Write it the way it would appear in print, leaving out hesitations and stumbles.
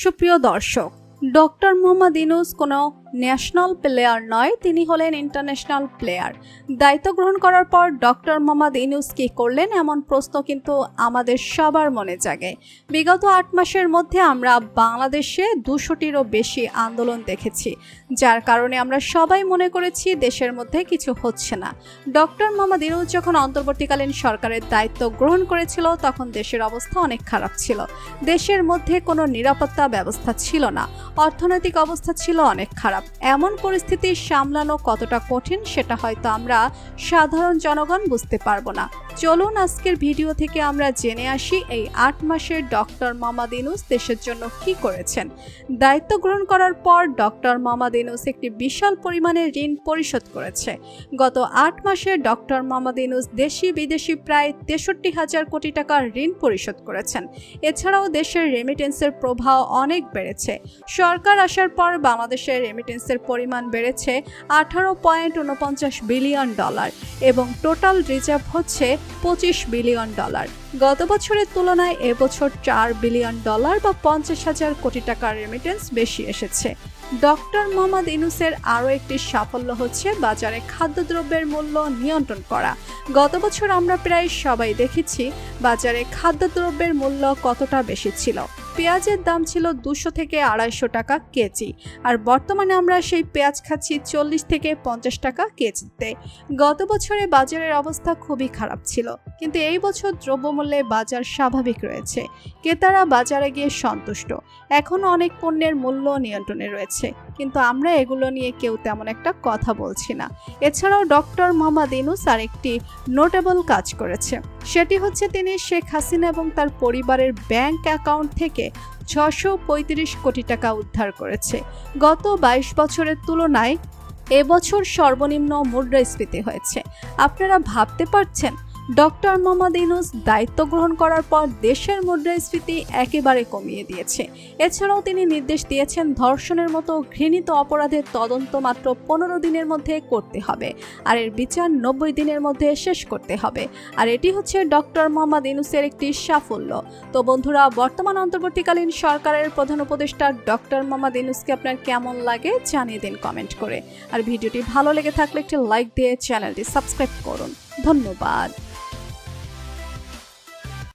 সুপ্রিয় দর্শক, ডক্টর মোহাম্মদ ইউনূস কোনো ন্যাশনাল প্লেয়ার নয়, তিনি হলেন ইন্টারন্যাশনাল প্লেয়ার। দায়িত্ব গ্রহণ করার পর ডক্টর মোহাম্মদ ইউনূস কী করলেন, এমন প্রশ্ন কিন্তু আমাদের সবার মনে জাগে। বিগত ৮ মাসের মধ্যে আমরা বাংলাদেশে ২০০টিরও বেশি আন্দোলন দেখেছি, যার কারণে আমরা সবাই মনে করেছি দেশের মধ্যে কিছু হচ্ছে না। ডক্টর মোহাম্মদ ইউনূস যখন অন্তর্বর্তীকালীন সরকারের দায়িত্ব গ্রহণ করেছিল, তখন দেশের অবস্থা অনেক খারাপ ছিল। দেশের মধ্যে কোনো নিরাপত্তা ব্যবস্থা ছিল না, অর্থনৈতিক অবস্থা ছিল অনেক খারাপ। এমন পরিস্থিতি সামলানো কতটা কঠিন সেটা হয়তো আমরা সাধারণ জনগণ বুঝতে পারবো না। চলুন আজকের ভিডিও থেকে আমরা জেনে আসি এই ৮ মাসের ডক্টর মোহাম্মদ ইউনূস দেশের জন্য কি করেছেন। দায়িত্ব গ্রহণ করার পর ডক্টর মোহাম্মদ ইউনূস একটি বিশাল পরিমাণে ঋণ পরিশোধ করেছে। গত ৮ মাসে ডক্টর মোহাম্মদ ইউনূস দেশি বিদেশি প্রায় ৬৩,০০০ কোটি টাকার ঋণ পরিশোধ করেছেন। এছাড়াও দেশের রেমিটেন্সের প্রবাহ অনেক বেড়েছে। সরকার আসার পর বাংলাদেশের রেমিটেন্সের পরিমাণ বেড়েছে 18.49 বিলিয়ন ডলার এবং টোটাল রিজার্ভ হচ্ছে 25 বিলিয়ন ডলার। গত বছরের তুলনায় এবছর 4 বিলিয়ন ডলার বা 50,000 কোটি টাকার রেমিটেন্স বেশি এসেছে। ডক্টর মোহাম্মদ ইউনূসের আরও একটি সাফল্য হচ্ছে বাজারে খাদ্যদ্রব্যের মূল্য নিয়ন্ত্রণ করা। গত বছর আমরা প্রায় সবাই দেখেছি বাজারে খাদ্যদ্রব্যের মূল্য কতটা বেশি ছিল। পেঁয়াজের দাম ছিল 200 থেকে 250 টাকা কেজি, আর বর্তমানে আমরা সেই পেঁয়াজ খাচ্ছি 40 থেকে 50 টাকা কেজিতে। গত বছরে বাজারের অবস্থা খুবই খারাপ ছিল, কিন্তু এই বছর দ্রব্যমূল্যে বাজার স্বাভাবিক রয়েছে। ক্রেতারা বাজারে গিয়ে সন্তুষ্ট। এখনও অনেক পণ্যের মূল্য নিয়ন্ত্রণে রয়েছে, কিন্তু আমরা এগুলো নিয়ে কেউ তেমন একটা কথা বলছি না। এছাড়াও ডক্টর মোহাম্মদ ইউনূস আরেকটি নোটেবল কাজ করেছে, সেটি হচ্ছে তিনি শেখ হাসিনা এবং তার পরিবারের ব্যাংক অ্যাকাউন্ট থেকে 635 কোটি টাকা উদ্ধার করেছে। গত 22 বছরের তুলনায় এবছর সর্বনিম্ন মুদ্রাস্ফীতি হয়েছে। আপনারা ভাবতে পারছেন, ডক্টর মোহাম্মদ ইউনূস দায়িত্ব গ্রহণ করার পর দেশের মুদ্রাস্ফীতি একেবারে কমিয়ে দিয়েছে। এছাড়াও তিনি নির্দেশ দিয়েছেন ধর্ষণের মতো ঘৃণিত অপরাধের তদন্ত মাত্র 15 দিনের মধ্যে করতে হবে, আর এর বিচার 90 দিনের মধ্যে শেষ করতে হবে। আর এটি হচ্ছে ডক্টর মোহাম্মদ ইউনূসের একটি সাফল্য। তো বন্ধুরা, বর্তমান অন্তর্বর্তীকালীন সরকারের প্রধান উপদেষ্টা ডক্টর মোহাম্মদ ইউনূসকে আপনার কেমন লাগে জানিয়ে দিন কমেন্ট করে। আর ভিডিওটি ভালো লেগে থাকলে একটি লাইক দিয়ে চ্যানেলটি সাবস্ক্রাইব করুন। ধন্যবাদ।